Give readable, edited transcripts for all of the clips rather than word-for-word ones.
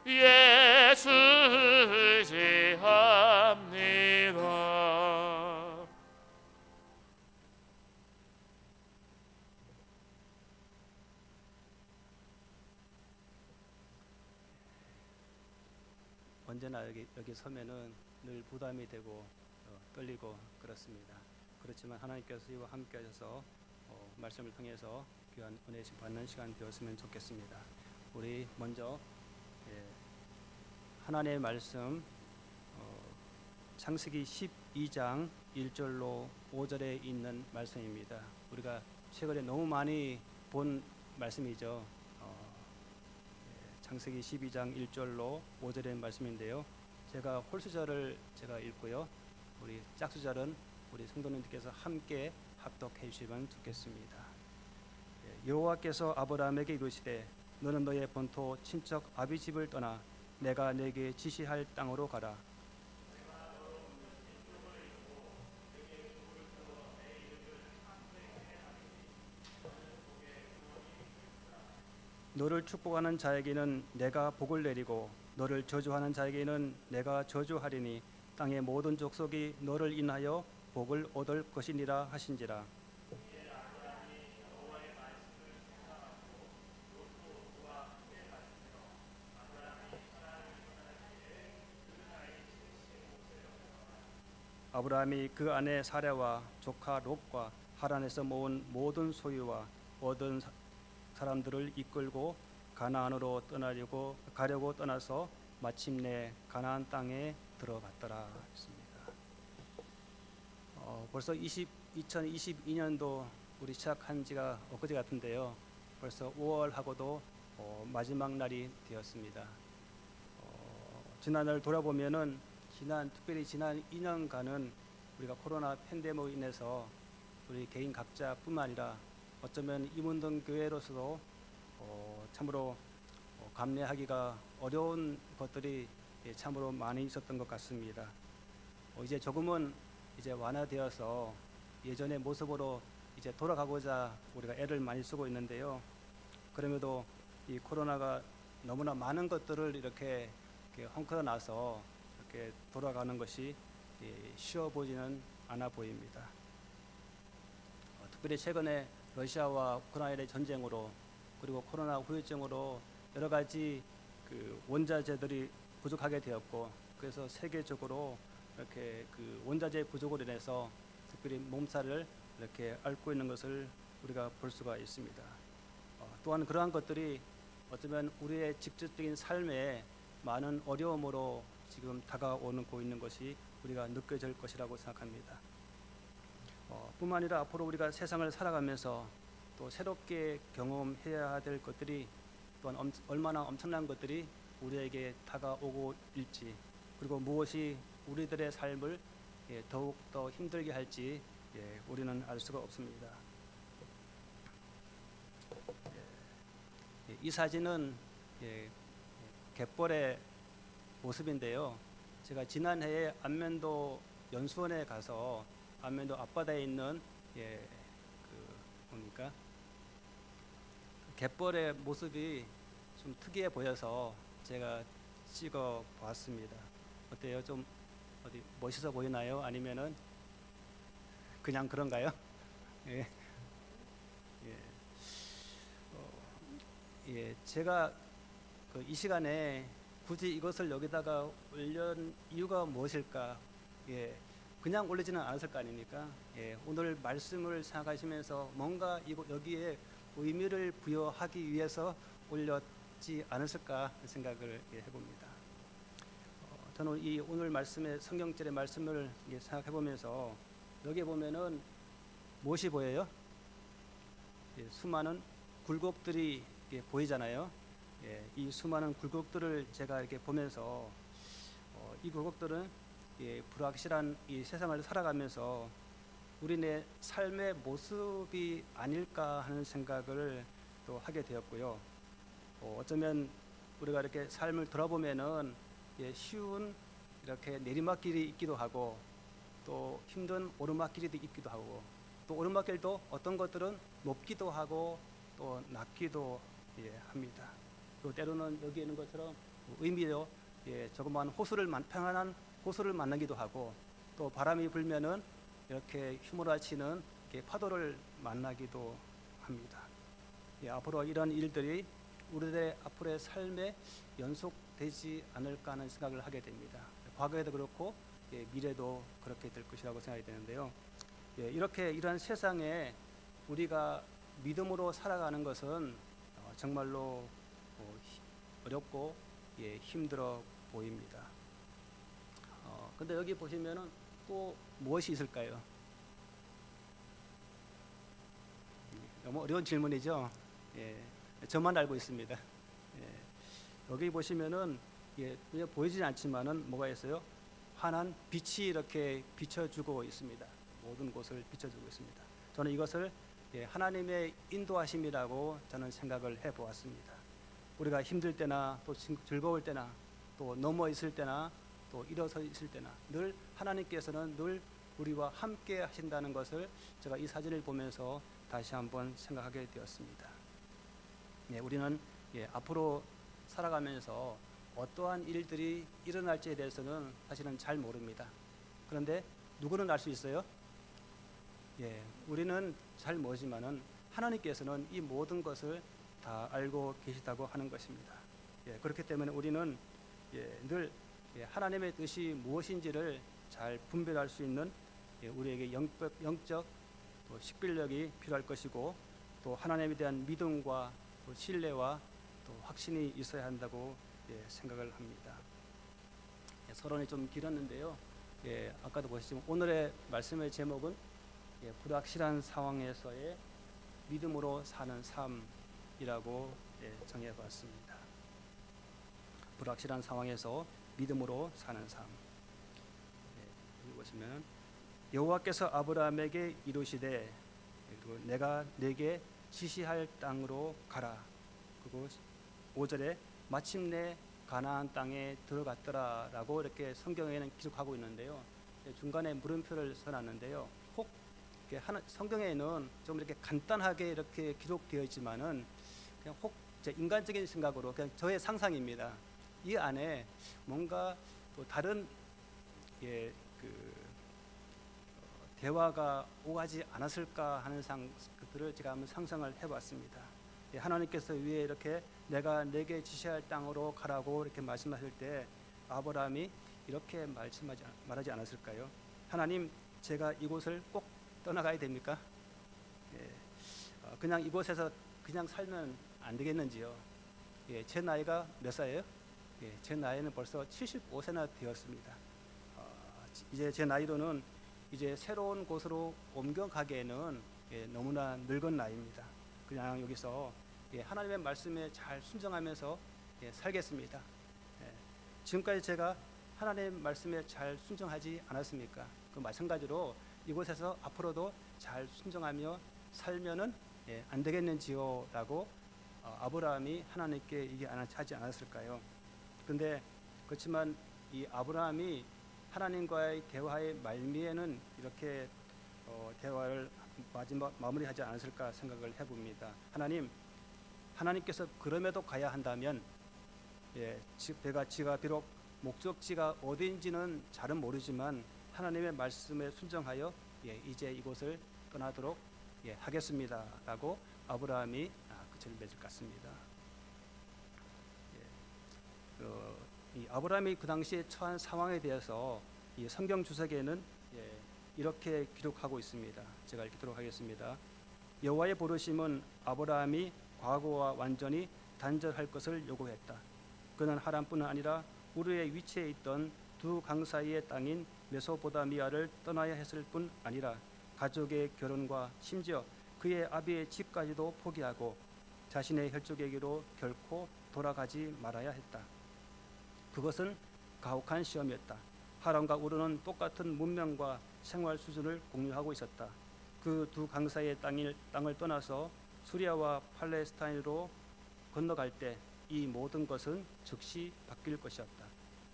예수를 제합니다. 언제나 여기 서면은 늘 부담이 되고 떨리고 그렇습니다. 그렇지만 하나님께서 이와 함께 하셔서 말씀을 통해서 귀한 은혜를 받는 시간 되었으면 좋겠습니다. 우리 먼저 하나님의 말씀 창세기 12장 1절로 5절에 있는 말씀입니다. 우리가 최근에 너무 많이 본 말씀이죠. 창세기 12장 1절로 5절의 말씀인데요. 제가 홀수절을 제가 읽고요. 우리 짝수절은 우리 성도님들께서 함께 합독해 주시면 좋겠습니다. 여호와께서 아브라함에게 이르시되 너는 너의 본토 친척 아비 집을 떠나 내가 네게 지시할 땅으로 가라. 너를 축복하는 자에게는 내가 복을 내리고 너를 저주하는 자에게는 내가 저주하리니 땅의 모든 족속이 너를 인하여 복을 얻을 것이니라 하신지라. 아브라함이 그 아내 사라와 조카 롯과 하란에서 모은 모든 소유와 얻은 사람들을 이끌고 가나안으로 가려고 떠나서 마침내 가나안 땅에 들어갔더라 했습니다. 벌써 2022년도 우리 시작한 지가 엊그제 같은데요. 벌써 5월하고도 마지막 날이 되었습니다. 지난날 돌아보면은 특별히 지난 2년간은 우리가 코로나 팬데믹으로 인해서 우리 개인 각자뿐만 아니라 어쩌면 이문동 교회로서도 참으로 감내하기가 어려운 것들이 참으로 많이 있었던 것 같습니다. 이제 조금은 이제 완화되어서 예전의 모습으로 이제 돌아가고자 우리가 애를 많이 쓰고 있는데요. 그럼에도 이 코로나가 너무나 많은 것들을 이렇게 헝클어 놔서 이렇게 돌아가는 것이 쉬워 보이지는 않아 보입니다. 특별히 최근에 러시아와 우크라이나의 전쟁으로 그리고 코로나 후유증으로 여러 가지 원자재들이 부족하게 되었고 그래서 세계적으로 이렇게 원자재 부족으로 인해서 특별히 몸살을 이렇게 앓고 있는 것을 우리가 볼 수가 있습니다. 또한 그러한 것들이 어쩌면 우리의 직접적인 삶에 많은 어려움으로 지금 다가오고 있는 것이 우리가 느껴질 것이라고 생각합니다. 뿐만 아니라 앞으로 우리가 세상을 살아가면서 또 새롭게 경험해야 될 것들이 또한 얼마나 엄청난 것들이 우리에게 다가오고 있지 그리고 무엇이 우리들의 삶을 더욱더 힘들게 할지 우리는 알 수가 없습니다. 이 사진은 갯벌의 모습인데요. 제가 지난해에 안면도 연수원에 가서 안면도 앞바다에 있는 보니까 갯벌의 모습이 좀 특이해 보여서 제가 찍어 보았습니다. 어때요? 좀 어디 멋있어 보이나요? 아니면은 그냥 그런가요? 예. 제가 이 시간에 굳이 이것을 여기다가 올린 이유가 무엇일까? 그냥 올리지는 않았을 거 아닙니까? 오늘 말씀을 생각하시면서 뭔가 여기에 의미를 부여하기 위해서 올렸지 않았을까 생각을 해봅니다. 저는 이 오늘 말씀의 성경절의 말씀을 생각해보면서 여기 보면은 무엇이 보여요? 수많은 굴곡들이 보이잖아요. 이 수많은 굴곡들을 제가 이렇게 보면서 이 굴곡들은 불확실한 이 세상을 살아가면서 우리네 삶의 모습이 아닐까 하는 생각을 또 하게 되었고요. 어쩌면 우리가 이렇게 삶을 돌아보면은 쉬운 이렇게 내리막길이 있기도 하고 또 힘든 오르막길이 있기도 하고 또 오르막길도 어떤 것들은 높기도 하고 또 낮기도 합니다. 또 때로는 여기 있는 것처럼 의미로 조그마한 평안한 호수를 만나기도 하고, 또 바람이 불면은 이렇게 휘몰아치는 파도를 만나기도 합니다. 앞으로 이런 일들이 우리들의 앞으로의 삶에 연속되지 않을까 하는 생각을 하게 됩니다. 과거에도 그렇고 미래도 그렇게 될 것이라고 생각이 되는데요. 이렇게 이런 세상에 우리가 믿음으로 살아가는 것은 정말로 어렵고 힘들어 보입니다. 근데 여기 보시면은 또 무엇이 있을까요? 너무 어려운 질문이죠. 저만 알고 있습니다. 여기 보시면은 보이진 않지만은 뭐가 있어요? 환한 빛이 이렇게 비춰주고 있습니다. 모든 곳을 비춰주고 있습니다. 저는 이것을 하나님의 인도하심이라고 저는 생각을 해보았습니다. 우리가 힘들 때나 또 즐거울 때나 또 넘어 있을 때나 또 일어서 있을 때나 늘 하나님께서는 늘 우리와 함께 하신다는 것을 제가 이 사진을 보면서 다시 한번 생각하게 되었습니다. 우리는 앞으로 살아가면서 어떠한 일들이 일어날지에 대해서는 사실은 잘 모릅니다. 그런데 누구는 알 수 있어요? 우리는 잘 모르지만은 하나님께서는 이 모든 것을 다 알고 계시다고 하는 것입니다. 그렇기 때문에 우리는 늘 하나님의 뜻이 무엇인지를 잘 분별할 수 있는 우리에게 영적 식별력이 필요할 것이고, 또 하나님에 대한 믿음과 또 신뢰와 또 확신이 있어야 한다고 생각을 합니다. 서론이 좀 길었는데요. 아까도 보셨지만 오늘의 말씀의 제목은 불확실한 상황에서의 믿음으로 사는 삶이라고 정해봤습니다. 불확실한 상황에서 믿음으로 사는 삶. 여기 보시면 여호와께서 아브라함에게 이르시되 내가 네게 지시할 땅으로 가라. 그리고 5절에 마침내 가나안 땅에 들어갔더라라고 이렇게 성경에는 기록하고 있는데요. 중간에 물음표를 써놨는데요. 혹 성경에는 좀 이렇게 간단하게 이렇게 기록되어 있지만은 그냥 혹 제 인간적인 생각으로 그냥 저의 상상입니다. 이 안에 뭔가 또 다른 대화가 오가지 않았을까 하는 것들을 제가 한번 상상을 해봤습니다. 하나님께서 위에 이렇게 내가 내게 지시할 땅으로 가라고 이렇게 말씀하실 때 아브라함이 이렇게 말하지 않았을까요? 하나님, 제가 이곳을 꼭 떠나가야 됩니까? 그냥 이곳에서 그냥 살면 안 되겠는지요? 제 나이가 몇 살이에요? 제 나이는 벌써 75세나 되었습니다. 이제 제 나이로는 이제 새로운 곳으로 옮겨가기에는 너무나 늙은 나이입니다. 그냥 여기서 하나님의 말씀에 잘 순종하면서 살겠습니다. 지금까지 제가 하나님의 말씀에 잘 순종하지 않았습니까? 그 마찬가지로 이곳에서 앞으로도 잘 순종하며 살면은 안 되겠는지요? 라고 아브라함이 하나님께 얘기하지 않았을까요? 근데 그렇지만 이 아브라함이 하나님과의 대화의 말미에는 이렇게 대화를 마무리하지 않았을까 생각을 해봅니다. 하나님께서 그럼에도 가야 한다면 지가 비록 목적지가 어디인지는 잘은 모르지만 하나님의 말씀에 순종하여 이제 이곳을 떠나도록 하겠습니다 라고 아브라함이 끝을 맺을 것 같습니다. 이 아브라함이 그 당시에 처한 상황에 대해서 이 성경 주석에는 이렇게 기록하고 있습니다. 제가 읽도록 하겠습니다. 여호와의 부르심은 아브라함이 과거와 완전히 단절할 것을 요구했다. 그는 하란뿐 아니라 우르의 위치에 있던 두 강 사이의 땅인 메소포타미아를 떠나야 했을 뿐 아니라 가족의 결혼과 심지어 그의 아비의 집까지도 포기하고 자신의 혈족에게로 결코 돌아가지 말아야 했다. 그것은 가혹한 시험이었다. 하란과 우르는 똑같은 문명과 생활 수준을 공유하고 있었다. 그 두 강 사이의 땅을 떠나서 수리아와 팔레스타인으로 건너갈 때 이 모든 것은 즉시 바뀔 것이었다.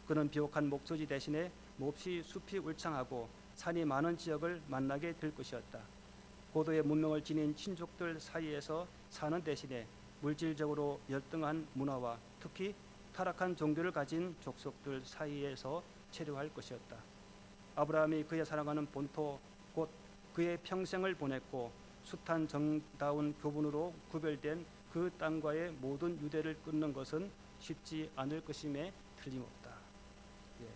그는 비옥한 목초지 대신에 몹시 숲이 울창하고 산이 많은 지역을 만나게 될 것이었다. 고도의 문명을 지닌 친족들 사이에서 사는 대신에 물질적으로 열등한 문화와 특히 타락한 종교를 가진 족속들 사이에서 체류할 것이었다. 아브라함이 그의 사랑하는 본토 곧 그의 평생을 보냈고 숱한 정다운 교분으로 구별된 그 땅과의 모든 유대를 끊는 것은 쉽지 않을 것임에 틀림없다.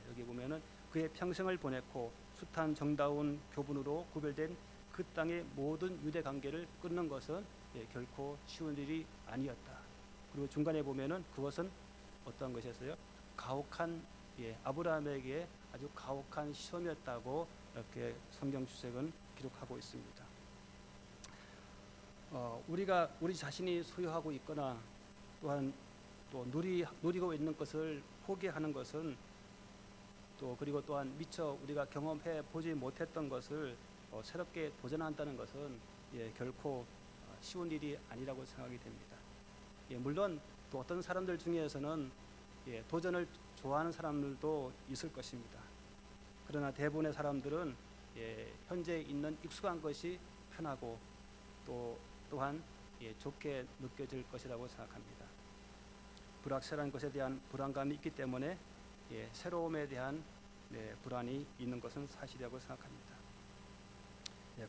여기 보면은 그의 평생을 보냈고 숱한 정다운 교분으로 구별된 그 땅의 모든 유대 관계를 끊는 것은 결코 쉬운 일이 아니었다. 그리고 중간에 보면은 그것은 어떠한 것이었어요? 가혹한 아브라함에게 아주 가혹한 시험이었다고 이렇게 성경 주석은 기록하고 있습니다. 우리가 우리 자신이 소유하고 있거나 또한 또 누리고 있는 것을 포기하는 것은 또 그리고 또한 미처 우리가 경험해 보지 못했던 것을 새롭게 도전한다는 것은 결코 쉬운 일이 아니라고 생각이 됩니다. 물론 또 어떤 사람들 중에서는 도전을 좋아하는 사람들도 있을 것입니다. 그러나 대부분의 사람들은 현재 있는 익숙한 것이 편하고 또한 좋게 느껴질 것이라고 생각합니다. 불확실한 것에 대한 불안감이 있기 때문에 새로움에 대한 불안이 있는 것은 사실이라고 생각합니다.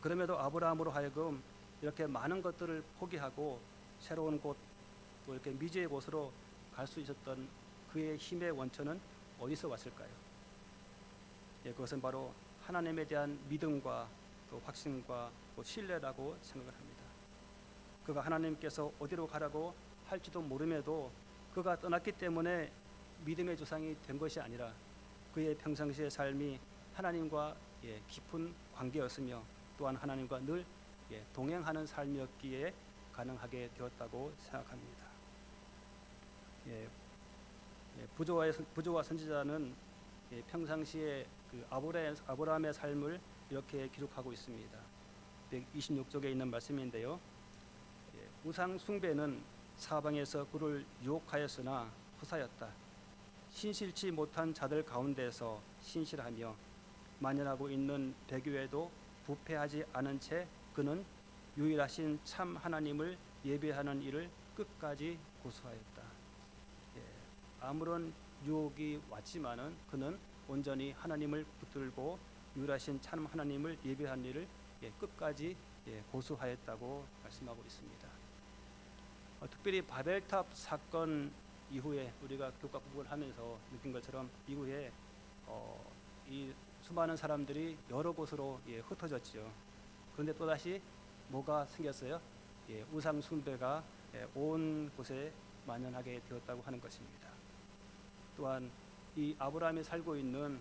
그럼에도 아브라함으로 하여금 이렇게 많은 것들을 포기하고 새로운 곳 또 이렇게 미지의 곳으로 갈 수 있었던 그의 힘의 원천은 어디서 왔을까요? 그것은 바로 하나님에 대한 믿음과 또 확신과 또 신뢰라고 생각을 합니다. 그가 하나님께서 어디로 가라고 할지도 모름에도 그가 떠났기 때문에 믿음의 조상이 된 것이 아니라 그의 평상시의 삶이 하나님과 깊은 관계였으며 또한 하나님과 늘 동행하는 삶이었기에 가능하게 되었다고 생각합니다. 부조와 선지자는 평상시에 그 아브라함의 삶을 이렇게 기록하고 있습니다. 126쪽에 있는 말씀인데요. 우상 숭배는 사방에서 그를 유혹하였으나 후사였다. 신실치 못한 자들 가운데서 신실하며 만연하고 있는 배교에도 부패하지 않은 채 그는 유일하신 참 하나님을 예배하는 일을 끝까지 고수하였다. 아무런 유혹이 왔지만은 그는 온전히 하나님을 붙들고 유일하신 참 하나님을 예배하는 일을 끝까지 고수하였다고 말씀하고 있습니다. 특별히 바벨탑 사건 이후에 우리가 교과 공부를 하면서 느낀 것처럼 이후에 이 수많은 사람들이 여러 곳으로 흩어졌죠. 그런데 또다시 뭐가 생겼어요? 우상 숭배가 온 곳에 만연하게 되었다고 하는 것입니다. 또한 이 아브라함이 살고 있는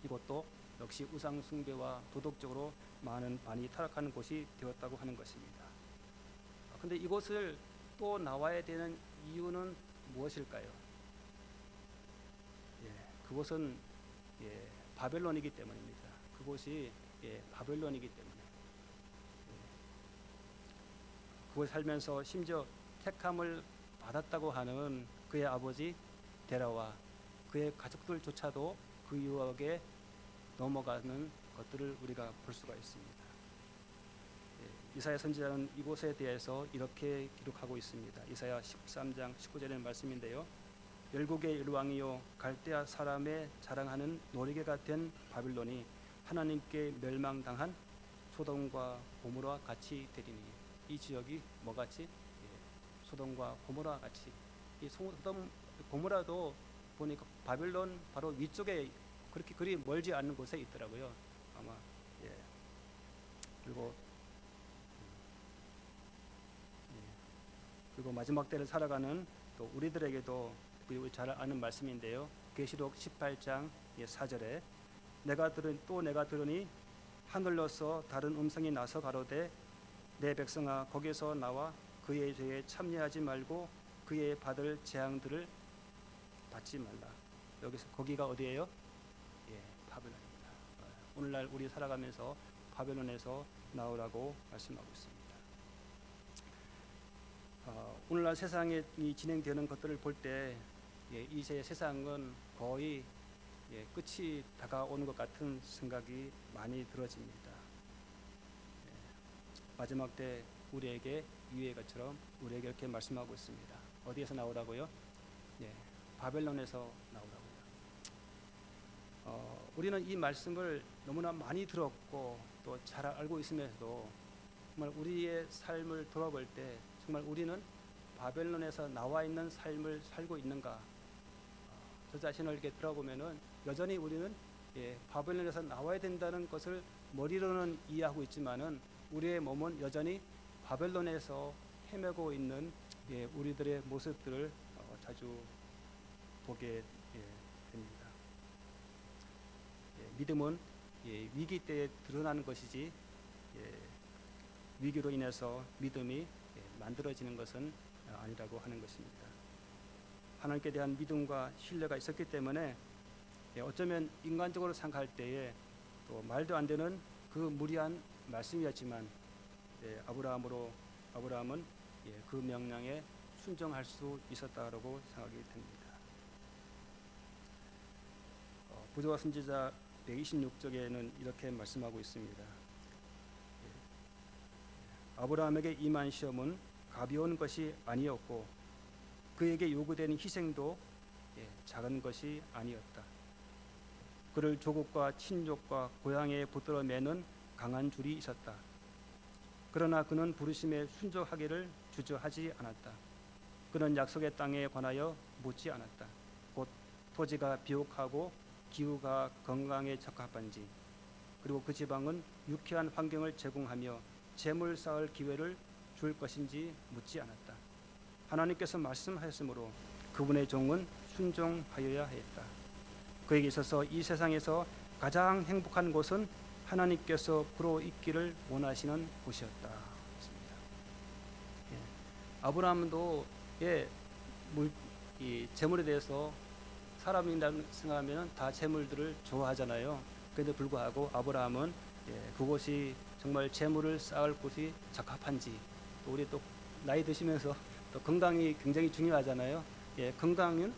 이곳도 역시 우상 숭배와 도덕적으로 많이 타락하는 곳이 되었다고 하는 것입니다. 그런데 이곳을 또 나와야 되는 이유는 무엇일까요? 그곳은 바벨론이기 때문입니다. 그곳이 바벨론이기 때문에 그곳에 살면서 심지어 택함을 받았다고 하는 그의 아버지 데라와 그의 가족들조차도 그 유혹에 넘어가는 것들을 우리가 볼 수가 있습니다. 이사야 선지자는 이곳에 대해서 이렇게 기록하고 있습니다. 이사야 13장 19절의 말씀인데요. 열국의 일왕이요 갈대아 사람의 자랑하는 노리개가 된 바빌론이 하나님께 멸망당한 소돔과 고모라 같이 되리니. 이 지역이 뭐같이? 소돔과 고모라 같이. 이 소돔 고모라도 보니까 바빌론 바로 위쪽에 그렇게 그리 멀지 않는 곳에 있더라고요. 아마 그리고 마지막 때를 살아가는 또 우리들에게도 우리 잘 아는 말씀인데요. 계시록 18장 4절에 내가 들으니 하늘로서 다른 음성이 나서 가로되 내 백성아 거기서 나와 그의 죄에 참여하지 말고 그의 받을 재앙들을 받지 말라. 여기서 거기가 어디예요? 바벨론입니다. 오늘날 우리 살아가면서 바벨론에서 나오라고 말씀하고 있습니다. 오늘날 세상에 진행되는 것들을 볼 때 이제 세상은 거의 끝이 다가오는 것 같은 생각이 많이 들어집니다. 마지막 때 우리에게 유의 것처럼 우리에게 이렇게 말씀하고 있습니다. 어디에서 나오라고요? 예, 바벨론에서 나오라고요. 우리는 이 말씀을 너무나 많이 들었고 또 잘 알고 있으면서도 정말 우리의 삶을 돌아볼 때 정말 우리는 바벨론에서 나와 있는 삶을 살고 있는가? 저 자신을 이렇게 돌아보면은 여전히 우리는 바벨론에서 나와야 된다는 것을 머리로는 이해하고 있지만은 우리의 몸은 여전히 바벨론에서 헤매고 있는 우리들의 모습들을 자주 보게 됩니다. 믿음은 위기 때에 드러나는 것이지 위기로 인해서 믿음이 만들어지는 것은 아니라고 하는 것입니다. 하나님께 대한 믿음과 신뢰가 있었기 때문에 어쩌면 인간적으로 생각할 때에 또 말도 안 되는 그 무리한 말씀이었지만 아브라함은 그 명령에 순종할 수 있었다고 생각이 됩니다. 부조와 선지자 126쪽에는 이렇게 말씀하고 있습니다. 아브라함에게 임한 시험은 가벼운 것이 아니었고 그에게 요구되는 희생도 작은 것이 아니었다. 그를 조국과 친족과 고향에 붙들어 매는 강한 줄이 있었다. 그러나 그는 부르심에 순종하기를 주저하지 않았다. 그는 약속의 땅에 관하여 묻지 않았다. 곧 토지가 비옥하고 기후가 건강에 적합한지, 그리고 그 지방은 유쾌한 환경을 제공하며 재물 쌓을 기회를 줄 것인지 묻지 않았다. 하나님께서 말씀하셨으므로 그분의 종은 순종하여야 했다. 그에게 있어서 이 세상에서 가장 행복한 곳은 하나님께서 부러 있기를 원하시는 곳이었다. 아브라함도 이 재물에 대해서 사람이라고 생각하면 다 재물들을 좋아하잖아요. 그런데 불구하고 아브라함은 그곳이 정말 재물을 쌓을 곳이 적합한지, 또 우리 또 나이 드시면서 또 건강이 굉장히 중요하잖아요. 건강은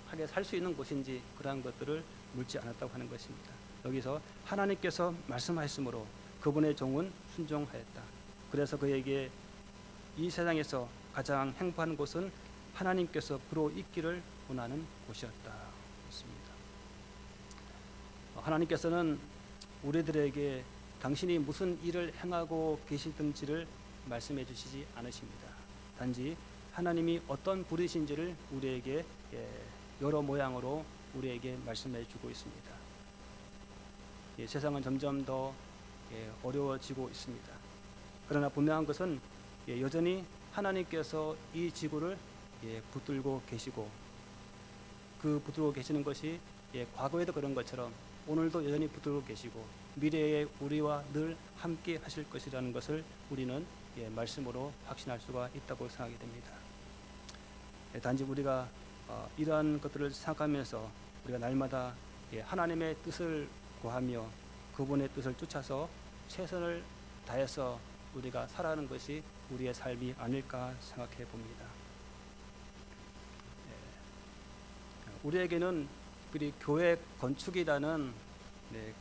하게 살 수 있는 곳인지 그러한 것들을 묻지 않았다고 하는 것입니다. 여기서 하나님께서 말씀하셨으므로 그분의 종은 순종하였다. 그래서 그에게 이 세상에서 가장 행복한 곳은 하나님께서 부러 있기를 원하는 곳이었다. 그렇습니다. 하나님께서는 우리들에게 당신이 무슨 일을 행하고 계시든지를 말씀해 주시지 않으십니다. 단지 하나님이 어떤 분이신지를 우리에게 여러 모양으로 우리에게 말씀해 주고 있습니다. 세상은 점점 더 어려워지고 있습니다. 그러나 분명한 것은 여전히 하나님께서 이 지구를 붙들고 계시고, 그 붙들고 계시는 것이 과거에도 그런 것처럼 오늘도 여전히 붙들고 계시고 미래에 우리와 늘 함께 하실 것이라는 것을 우리는 말씀으로 확신할 수가 있다고 생각이 됩니다. 단지 우리가 이러한 것들을 생각하면서 우리가 날마다 하나님의 뜻을 구하며 그분의 뜻을 쫓아서 최선을 다해서 우리가 살아가는 것이 우리의 삶이 아닐까 생각해 봅니다. 우리에게는 우리 교회 건축이라는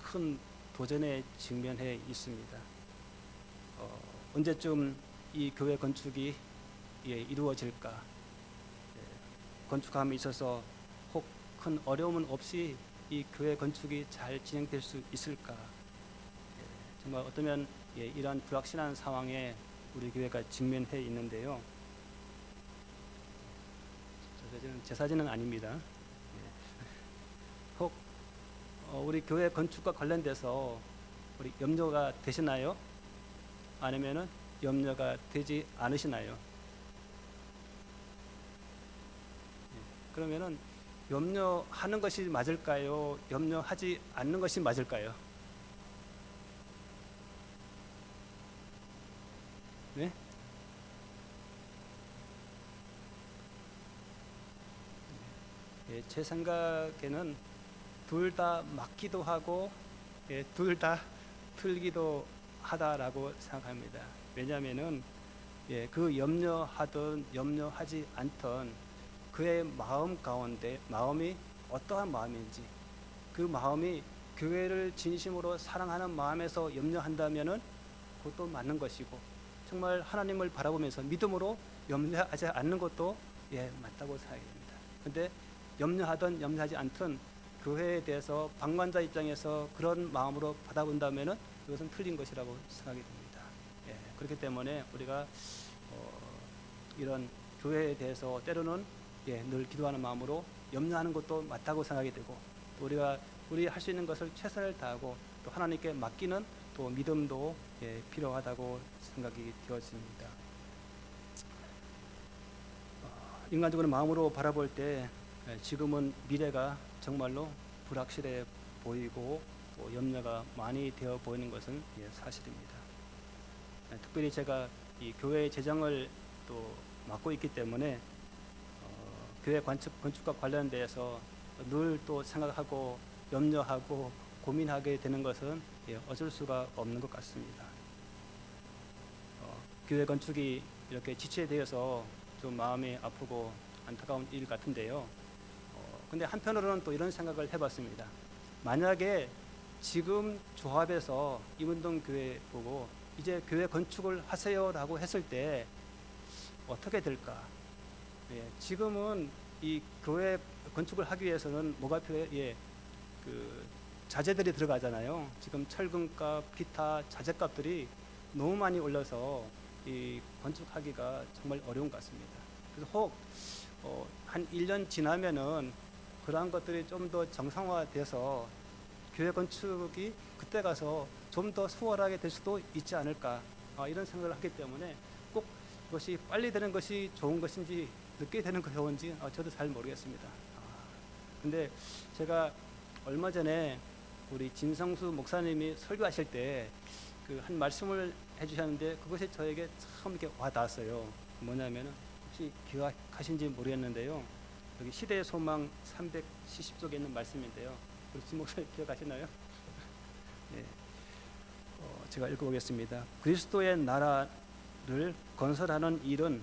큰 도전에 직면해 있습니다. 언제쯤 이 교회 건축이 이루어질까? 건축함에 있어서 혹 큰 어려움은 없이 이 교회 건축이 잘 진행될 수 있을까? 정말 어쩌면 이러한 불확실한 상황에 우리 교회가 직면해 있는데요. 제 사진은 아닙니다. 혹 우리 교회 건축과 관련돼서 우리 염려가 되시나요? 아니면은 염려가 되지 않으시나요? 그러면은 염려하는 것이 맞을까요? 염려하지 않는 것이 맞을까요? 네? 제 생각에는 둘 다 맞기도 하고 둘 다 틀기도 하다라고 생각합니다. 왜냐하면은 그 염려하든 염려하지 않든 그의 마음 가운데 마음이 어떠한 마음인지, 그 마음이 교회를 진심으로 사랑하는 마음에서 염려한다면은 그것도 맞는 것이고, 정말 하나님을 바라보면서 믿음으로 염려하지 않는 것도 맞다고 생각합니다. 근데 염려하든 염려하지 않든 교회에 대해서 방관자 입장에서 그런 마음으로 받아본다면은 이것은 틀린 것이라고 생각이 됩니다. 예, 그렇기 때문에 우리가 이런 교회에 대해서 때로는 늘 기도하는 마음으로 염려하는 것도 맞다고 생각이 되고, 또 우리 할 수 있는 것을 최선을 다하고 또 하나님께 맡기는 또 믿음도 필요하다고 생각이 되어집니다. 인간적으로 마음으로 바라볼 때 지금은 미래가 정말로 불확실해 보이고 또 염려가 많이 되어 보이는 것은 사실입니다. 특별히 제가 이 교회 재정을 또 맡고 있기 때문에 교회 건축과 관련돼서 늘 또 생각하고 염려하고 고민하게 되는 것은 어쩔 수가 없는 것 같습니다. 교회 건축이 이렇게 지체되어서 좀 마음이 아프고 안타까운 일 같은데요. 근데 한편으로는 또 이런 생각을 해봤습니다. 만약에 지금 조합에서 임은동 교회 보고 이제 교회 건축을 하세요라고 했을 때 어떻게 될까? 지금은 이 교회 건축을 하기 위해서는 뭐가 필요해? 그 자재들이 들어가잖아요. 지금 철근값, 기타 자재값들이 너무 많이 올라서 이 건축하기가 정말 어려운 것 같습니다. 그래서 혹 한 1년 지나면은 그러한 것들이 좀 더 정상화돼서 교회 건축이 그때 가서 좀 더 수월하게 될 수도 있지 않을까, 이런 생각을 하기 때문에 꼭 그것이 빨리 되는 것이 좋은 것인지 늦게 되는 것이 좋은지 저도 잘 모르겠습니다. 근데 제가 얼마 전에 우리 진성수 목사님이 설교하실 때 그 한 말씀을 해주셨는데 그것이 저에게 참 이렇게 와닿았어요. 뭐냐면은 혹시 기억하신지 모르겠는데요. 여기 시대의 소망 370쪽에 있는 말씀인데요. 우리 진 목사님 기억하시나요? 네. 제가 읽어보겠습니다. 그리스도의 나라를 건설하는 일은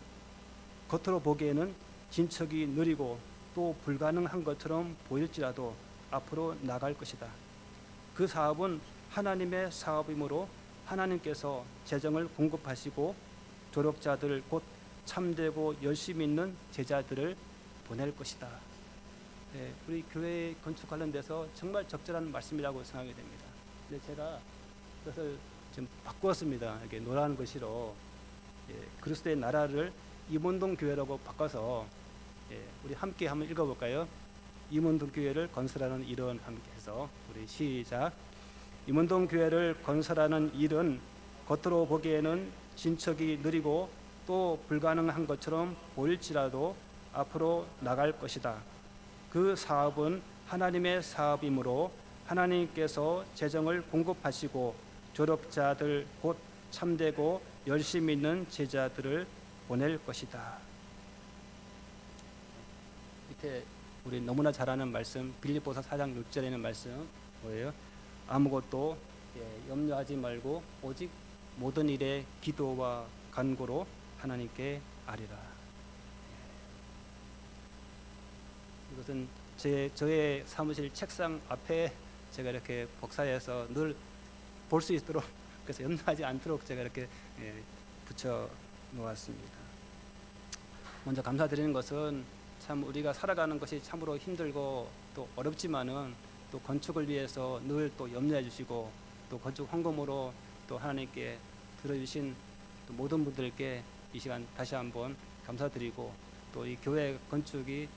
겉으로 보기에는 진척이 느리고 또 불가능한 것처럼 보일지라도 앞으로 나갈 것이다. 그 사업은 하나님의 사업이므로 하나님께서 재정을 공급하시고 조력자들 곧 참되고 열심히 있는 제자들을 보낼 것이다. 우리 교회 건축 관련돼서 정말 적절한 말씀이라고 생각이 됩니다. 근데 제가 그것을 좀 바꾸었습니다. 이렇게 노란 글씨로 그리스도의 나라를 임원동 교회라고 바꿔서 우리 함께 한번 읽어볼까요? 임원동 교회를 건설하는 일은 함께 해서 우리 시작. 임원동 교회를 건설하는 일은 겉으로 보기에는 진척이 느리고 또 불가능한 것처럼 보일지라도 앞으로 나갈 것이다. 그 사업은 하나님의 사업이므로 하나님께서 재정을 공급하시고 조력자들 곧 참되고 열심히 있는 제자들을 보낼 것이다. 밑에 우리 너무나 잘 아는 말씀 빌립보서 4장 6절에 있는 말씀 뭐예요? 아무것도 염려하지 말고 오직 모든 일에 기도와 간구로 하나님께 아뢰라. 이것은 저의 사무실 책상 앞에 제가 이렇게 복사해서 늘 볼 수 있도록, 그래서 염려하지 않도록 제가 이렇게 붙여 놓았습니다. 먼저 감사드리는 것은 참 우리가 살아가는 것이 참으로 힘들고 또 어렵지만은 또 건축을 위해서 늘 또 염려해 주시고 또 건축 헌금으로 또 하나님께 들어주신 또 모든 분들께 이 시간 다시 한번 감사드리고, 또 이 교회 건축이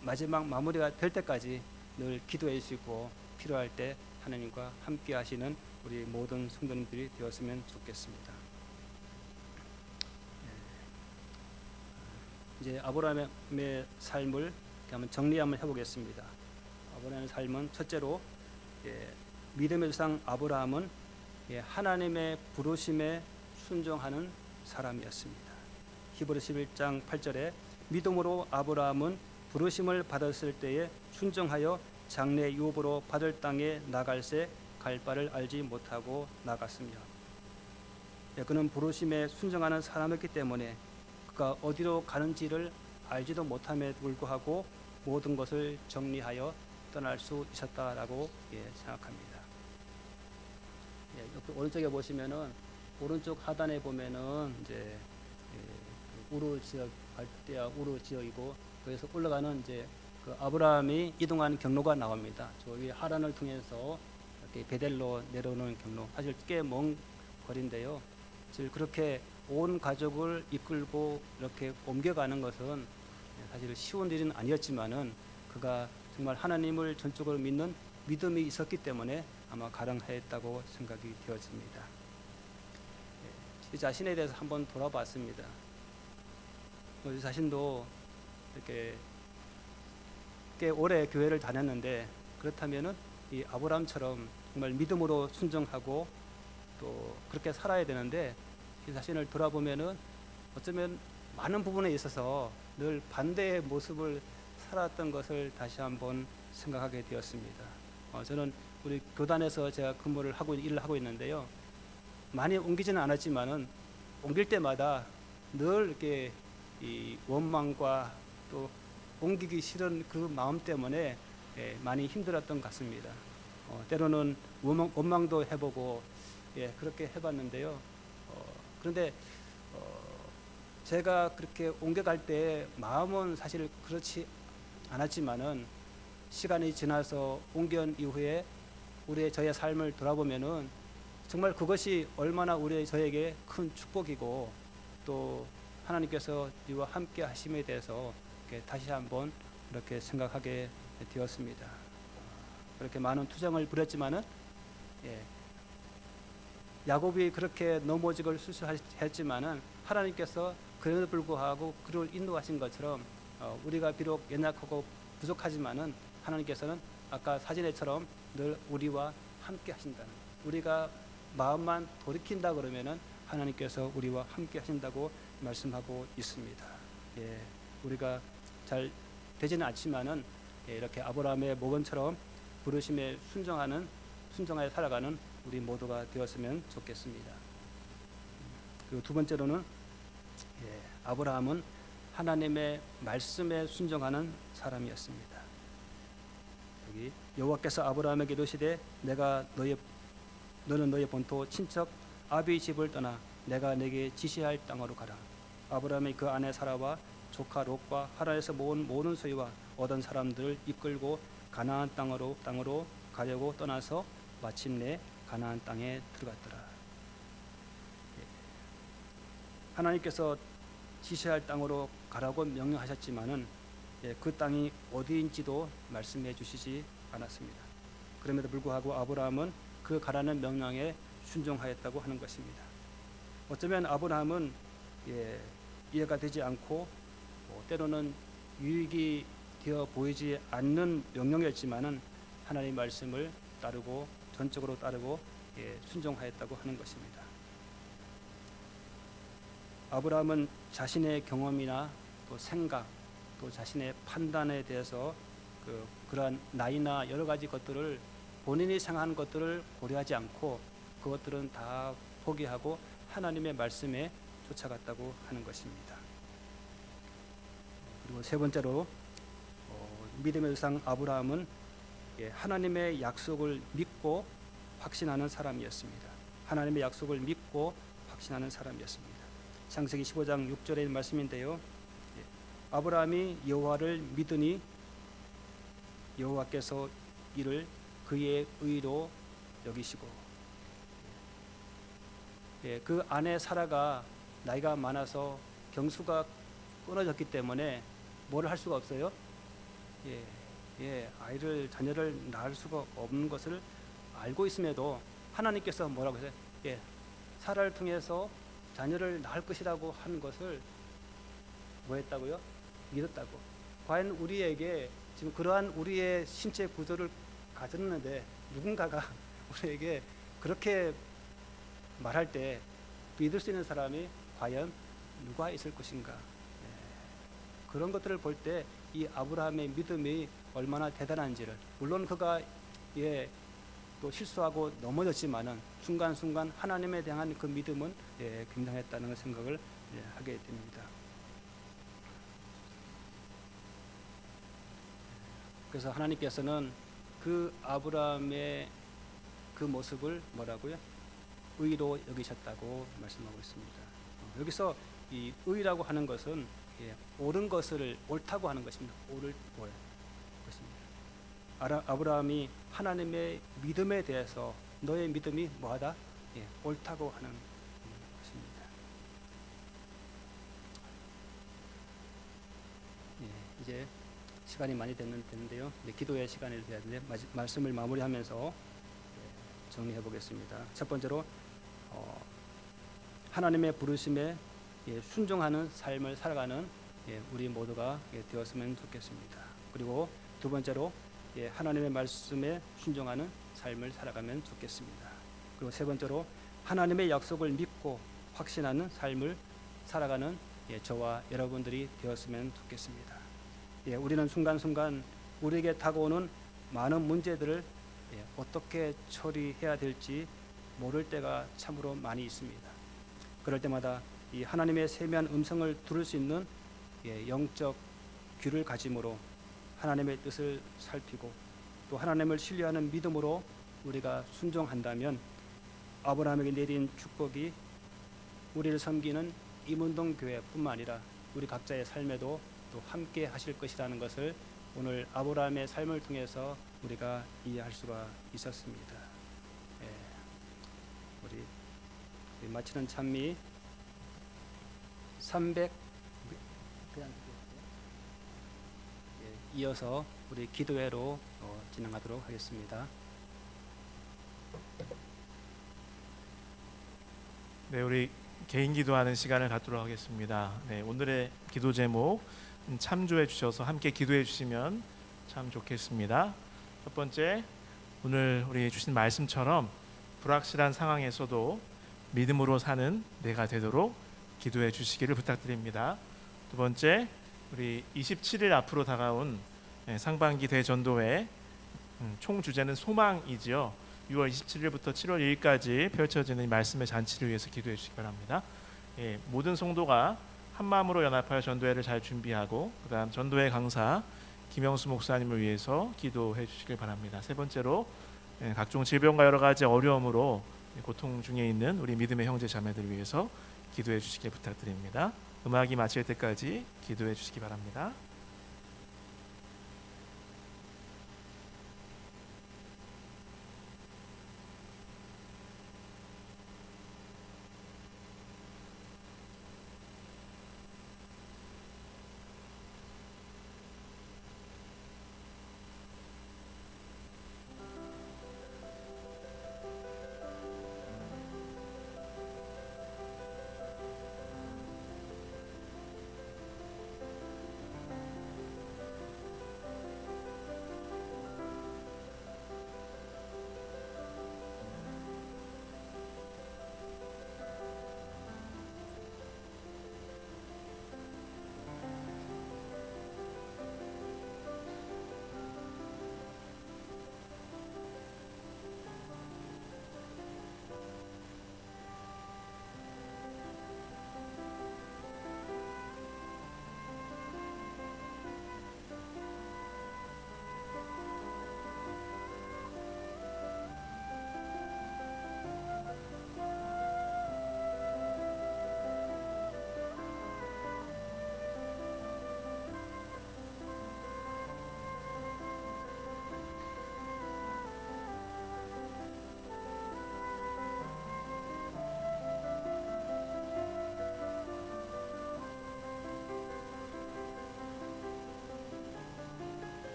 마지막 마무리가 될 때까지 늘 기도해 주시고 필요할 때 하나님과 함께 하시는 우리 모든 성도님들이 되었으면 좋겠습니다. 이제 아브라함의 삶을 한번 정리 한번 해보겠습니다. 아브라함의 삶은 첫째로 믿음의 조상 아브라함은 하나님의 부르심에 순종하는 사람이었습니다. 히브리서 11장 8절에 믿음으로 아브라함은 부르심을 받았을 때에 순종하여 장래 유업으로 받을 땅에 나갈새 갈 바를 알지 못하고 나갔으며, 그는 부르심에 순종하는 사람이었기 때문에 그가 어디로 가는지를 알지도 못함에 불구하고 모든 것을 정리하여 떠날 수 있었다라고 생각합니다. 옆에 오른쪽에 보시면은 오른쪽 하단에 보면은 이제 우르 지역 갈대아 우르 지역이고, 거기서 올라가는 이제 그 아브라함이 이동한 경로가 나옵니다. 저기 하란을 통해서 이렇게 베델로 내려오는 경로, 사실 꽤 먼 거리인데요. 즉 그렇게 온 가족을 이끌고 이렇게 옮겨가는 것은 사실 쉬운 일은 아니었지만은 그가 정말 하나님을 전적으로 믿는 믿음이 있었기 때문에 아마 가능했다고 생각이 되어집니다. 제 자신에 대해서 한번 돌아봤습니다. 저 자신도 이렇게 꽤 오래 교회를 다녔는데, 그렇다면은 이 아브라함처럼 정말 믿음으로 순종하고 또 그렇게 살아야 되는데, 이 자신을 돌아보면은 어쩌면 많은 부분에 있어서 늘 반대의 모습을 살았던 것을 다시 한번 생각하게 되었습니다. 저는 우리 교단에서 제가 일을 하고 있는데요. 많이 옮기지는 않았지만은 옮길 때마다 늘 이렇게 이 원망과 또 옮기기 싫은 그 마음 때문에 많이 힘들었던 것 같습니다. 때로는 원망도 해보고 그렇게 해봤는데요. 그런데 제가 그렇게 옮겨갈 때 마음은 사실 그렇지 않았지만은 시간이 지나서 옮겨온 이후에 저의 삶을 돌아보면은 정말 그것이 얼마나 저에게 큰 축복이고 또 하나님께서 우리와 함께 하심에 대해서 다시 한번 이렇게 생각하게 되었습니다. 그렇게 많은 투정을 부렸지만은 야곱이 그렇게 넘어지고 실수했지만은 하나님께서 그럼에도 불구하고 그를 인도하신 것처럼 우리가 비록 연약하고 부족하지만은 하나님께서는 아까 사진에처럼 늘 우리와 함께 하신다는, 우리가 마음만 돌이킨다 그러면은 하나님께서 우리와 함께 하신다고 말씀하고 있습니다. 우리가 잘 되지는 않지만은 이렇게 아브라함의 모건처럼 부르심에 순종하여 살아가는 우리 모두가 되었으면 좋겠습니다. 그리고 두 번째로는 아브라함은 하나님의 말씀에 순종하는 사람이었습니다. 여기 여호와께서 아브라함에게 이르시되 너는 너의 본토 친척 아비의 집을 떠나 내가 내게 지시할 땅으로 가라. 아브라함이 그 아내 사라와 조카 롯과 하란에서 모은 모든 소유와 얻은 사람들을 이끌고 가나안 땅으로 가려고 떠나서 마침내 가나안 땅에 들어갔더라. 하나님께서 지시할 땅으로 가라고 명령하셨지만은 그 땅이 어디인지도 말씀해 주시지 않았습니다. 그럼에도 불구하고 아브라함은 그 가라는 명령에 순종하였다고 하는 것입니다. 어쩌면 아브라함은 이해가 되지 않고 때로는 유익이 되어 보이지 않는 명령이었지만은 하나님의 말씀을 따르고 전적으로 따르고 순종하였다고 하는 것입니다. 아브라함은 자신의 경험이나 또 생각, 또 자신의 판단에 대해서 그러한 나이나 여러 가지 것들을 본인이 생각하는 것들을 고려하지 않고 그것들은 다 포기하고 하나님의 말씀에 쫓아갔다고 하는 것입니다. 그리고 세 번째로 믿음의 조상 아브라함은 하나님의 약속을 믿고 확신하는 사람이었습니다. 하나님의 약속을 믿고 확신하는 사람이었습니다. 창세기 15장 6절의 말씀인데요. 아브라함이 여호와를 믿으니 여호와께서 이를 그의 의로 여기시고, 그 아내 사라가 나이가 많아서 경수가 끊어졌기 때문에 뭘 할 수가 없어요. 자녀를 낳을 수가 없는 것을 알고 있음에도 하나님께서 뭐라고 하세요? 사라를 통해서 자녀를 낳을 것이라고 하는 것을 뭐 했다고요? 믿었다고. 과연 우리에게 지금 그러한 우리의 신체 구조를 가졌는데 누군가가 우리에게 그렇게 말할 때 믿을 수 있는 사람이 과연 누가 있을 것인가? 그런 것들을 볼 때 이 아브라함의 믿음이 얼마나 대단한지를, 물론 그가 또 실수하고 넘어졌지만은 순간순간 하나님에 대한 그 믿음은 굉장했다는 생각을 하게 됩니다. 그래서 하나님께서는 그 아브라함의 그 모습을 뭐라고요? 의로 여기셨다고 말씀하고 있습니다. 여기서 이 의라고 하는 것은 옳은 것을 옳다고 하는 것입니다. 아브라함이 하나님의 믿음에 대해서 너의 믿음이 뭐하다? 옳다고 하는 것입니다. 이제 시간이 많이 됐는데요. 기도의 시간이 돼야 되는데 말씀을 마무리하면서 정리해 보겠습니다. 첫 번째로 하나님의 부르심에 순종하는 삶을 살아가는 우리 모두가 되었으면 좋겠습니다. 그리고 두 번째로 하나님의 말씀에 순종하는 삶을 살아가면 좋겠습니다. 그리고 세 번째로 하나님의 약속을 믿고 확신하는 삶을 살아가는 저와 여러분들이 되었으면 좋겠습니다. 우리는 순간순간 우리에게 다가오는 많은 문제들을 어떻게 처리해야 될지 모를 때가 참으로 많이 있습니다. 그럴 때마다 이 하나님의 세미한 음성을 들을 수 있는 영적 귀를 가짐으로 하나님의 뜻을 살피고 또 하나님을 신뢰하는 믿음으로 우리가 순종한다면 아브라함에게 내린 축복이 우리를 섬기는 임운동 교회뿐만 아니라 우리 각자의 삶에도 또 함께 하실 것이라는 것을 오늘 아브라함의 삶을 통해서 우리가 이해할 수가 있었습니다. 우리 마치는 찬미 300 이어서 우리 기도회로 진행하도록 하겠습니다. 네, 우리 개인 기도하는 시간을 갖도록 하겠습니다. 네, 오늘의 기도 제목 참조해 주셔서 함께 기도해 주시면 참 좋겠습니다. 첫 번째, 오늘 우리 주신 말씀처럼 불확실한 상황에서도 믿음으로 사는 내가 되도록 기도해 주시기를 부탁드립니다. 두 번째, 우리 27일 앞으로 다가온 상반기 대전도회 총 주제는 소망이지요. 6월 27일부터 7월 2일까지 펼쳐지는 말씀의 잔치를 위해서 기도해 주시기 바랍니다. 모든 성도가 한 마음으로 연합하여 전도회를 잘 준비하고 그다음 전도회 강사 김영수 목사님을 위해서 기도해 주시길 바랍니다. 세 번째로 각종 질병과 여러 가지 어려움으로 고통 중에 있는 우리 믿음의 형제 자매들을 위해서 기도해 주시길 부탁드립니다. 음악이 마칠 때까지 기도해 주시기 바랍니다.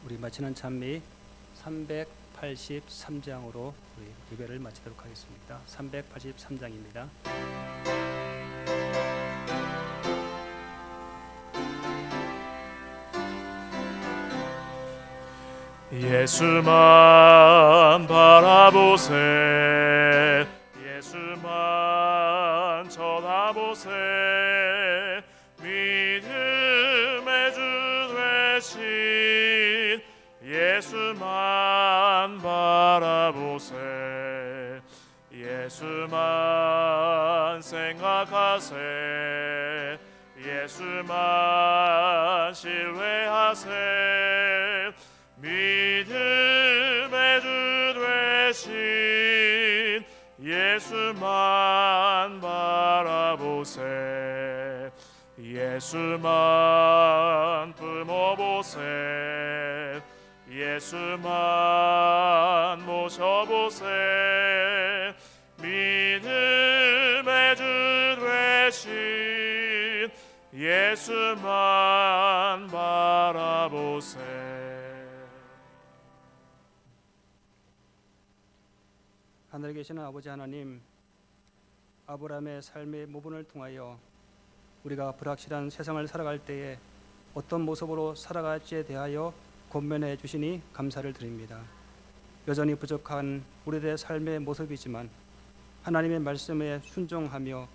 우리 마치는 찬미 383장으로 우리 예배를 마치도록 하겠습니다. 383장입니다. 예수만 바라보세, 예수만 쳐다보세. 믿음의 주 되신 예수만 바라보세. 예수만 생각하세, 예수만 신뢰하세. 믿음의 주 되신 예수만 바라보세. 예수만 품어보세, 예수만 모셔보세. 믿음의 주 되신 예수만 바라보세. 하늘에 계시는 아버지 하나님, 아브라함의 삶의 모분을 통하여 우리가 불확실한 세상을 살아갈 때에 어떤 모습으로 살아갈지에 대하여 권면해 주시니 감사를 드립니다. 여전히 부족한 우리들의 삶의 모습이지만 하나님의 말씀에 순종하며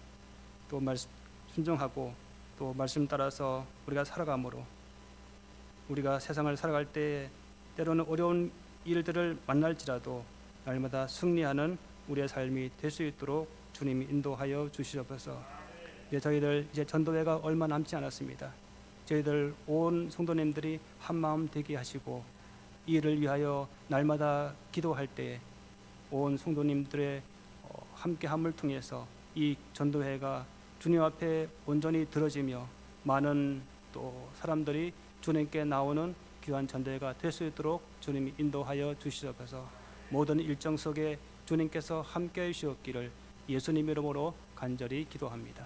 순종하고 또 말씀 따라서 우리가 살아감으로 우리가 세상을 살아갈 때에 때로는 어려운 일들을 만날지라도 날마다 승리하는 우리의 삶이 될 수 있도록 주님이 인도하여 주시옵소서. 저희들 이제 전도회가 얼마 남지 않았습니다. 저희들 온 성도님들이 한 마음 되게 하시고 이 일을 위하여 날마다 기도할 때에 온 성도님들의 함께함을 통해서 이 전도회가 주님 앞에 온전히 들어지며 많은 또 사람들이 주님께 나오는 귀한 전도회가 될 수 있도록 주님이 인도하여 주시옵소서. 모든 일정 속에 주님께서 함께해 주시옵기를 예수님 이름으로 간절히 기도합니다.